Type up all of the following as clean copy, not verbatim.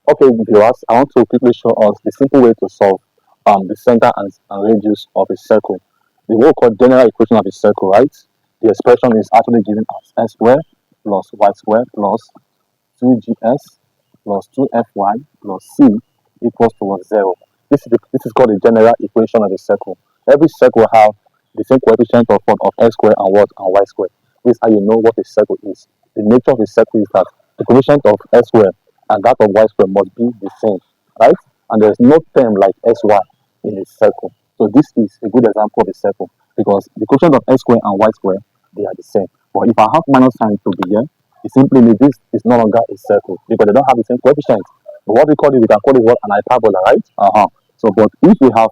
Okay, viewers, I want to quickly show us the simple way to solve the center and radius of a circle. The whole called general equation of a circle, right? The expression is actually given as s squared plus y squared plus 2gs plus 2fy plus c equals to 0. This is called the general equation of a circle. Every circle have the same coefficient of s squared and what and y squared. This is how you know what a circle is. The nature of a circle is that the coefficient of s squared and that of y squared must be the same, right? And there's no term like sy in a circle. So this is a good example of a circle because the coefficient of s squared and y squared, they are the same. But if I have minus sign to be here, it simply means this is no longer a circle because they don't have the same coefficient. But what we call it, we can call it what an hyperbola, right? So, but if we have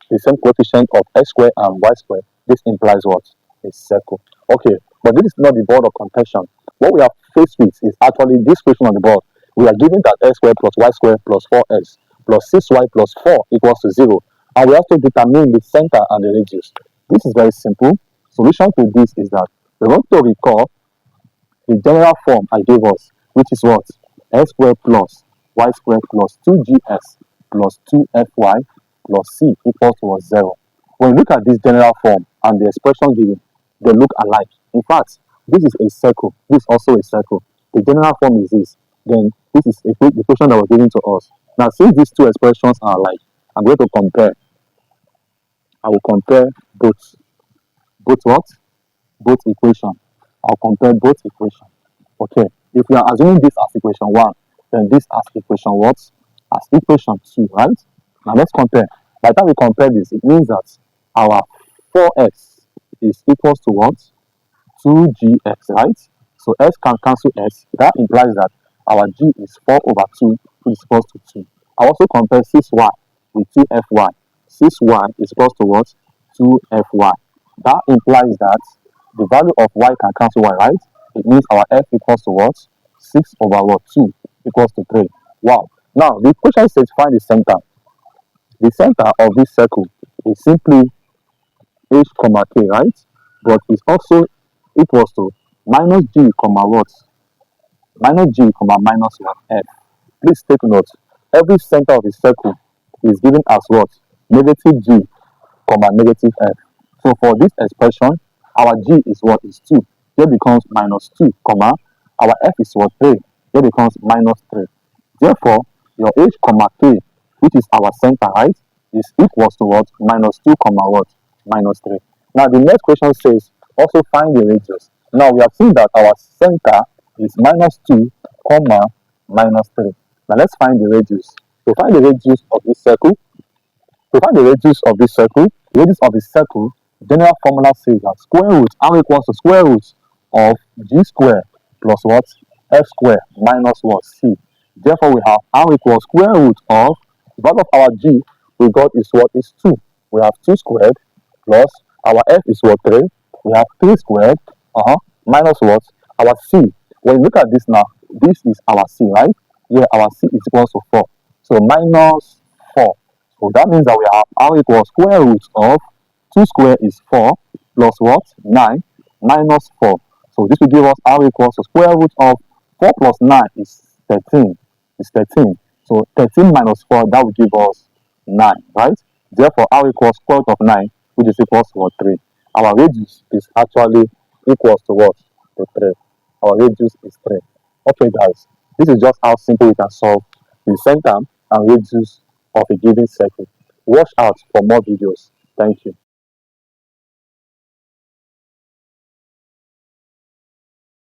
the same coefficient of x squared and y squared, this implies what? A circle. Okay, but this is not the board of contention. What we are faced with is actually this question on the board. We are given that x squared plus y squared plus 4x plus 6y plus 4 equals to 0. And we have to determine the center and the radius. This is very simple. Solution to this is that we want to recall the general form I gave us, which is what? S squared plus y squared plus 2gs plus 2fy plus c equals to 0. When you look at this general form and the expression given, they look alike. In fact, this is a circle. This is also a circle. The general form is this. Then this is the equation that was given to us. Now, since these two expressions are alike, I'm going to compare. I will compare both. Both what? Both equation. I'll compare both equation. Okay. If we are assuming this as equation 1, then this as equation what? As equation 2, right? Now let's compare. By the time we compare this, it means that our 4x is equals to what? 2gx, right? So s can cancel s. That implies that our g is 4 over 2, which is equals to 2. I also compare 6y with 2fy. 6y is equals to what? 2fy. That implies that the value of y can cancel y, right? It means our f equals to what? 6 over what? 2 equals to 3. Wow. Now, the equation says find the center. The center of this circle is simply h comma k, right? But it's also equals to minus g comma what? Minus g comma minus what? F. Please take note. Every center of the circle is given as what? Negative g comma negative f. So for this expression, our g is what? Is 2. Here becomes minus 2 comma. Our f is what? 3. Here becomes minus 3. Therefore, your h comma k, which is our center, right, is equals to what? Minus 2 comma what? Minus 3. Now the next question says also find the radius. Now we have seen that our center is minus 2 comma minus 3. Now let's find the radius. To find the radius of this circle, radius of the circle, general formula says that square root r equals to square root of g squared plus what? F squared minus what? C. Therefore, we have r equals square root of the value of our g we got is what? Is 2. We have 2 squared plus our f is what? 3. We have 3 squared minus what? Our c. When you look at this now, this is our c, right? Here our c is equals to 4. So minus 4. So that means that we have r equals square root of 2 squared is 4 plus what? 9 minus 4. So this will give us r equals to square root of 4 plus 9 is 13. Is 13. So 13 minus 4, that will give us 9, right? Therefore, r equals square root of 9, which is equals to what? 3. Our radius is actually equals to what? To 3. Our radius is 3. Okay, guys. This is just how simple we can solve the center and radius of a given circle. Watch out for more videos. Thank you.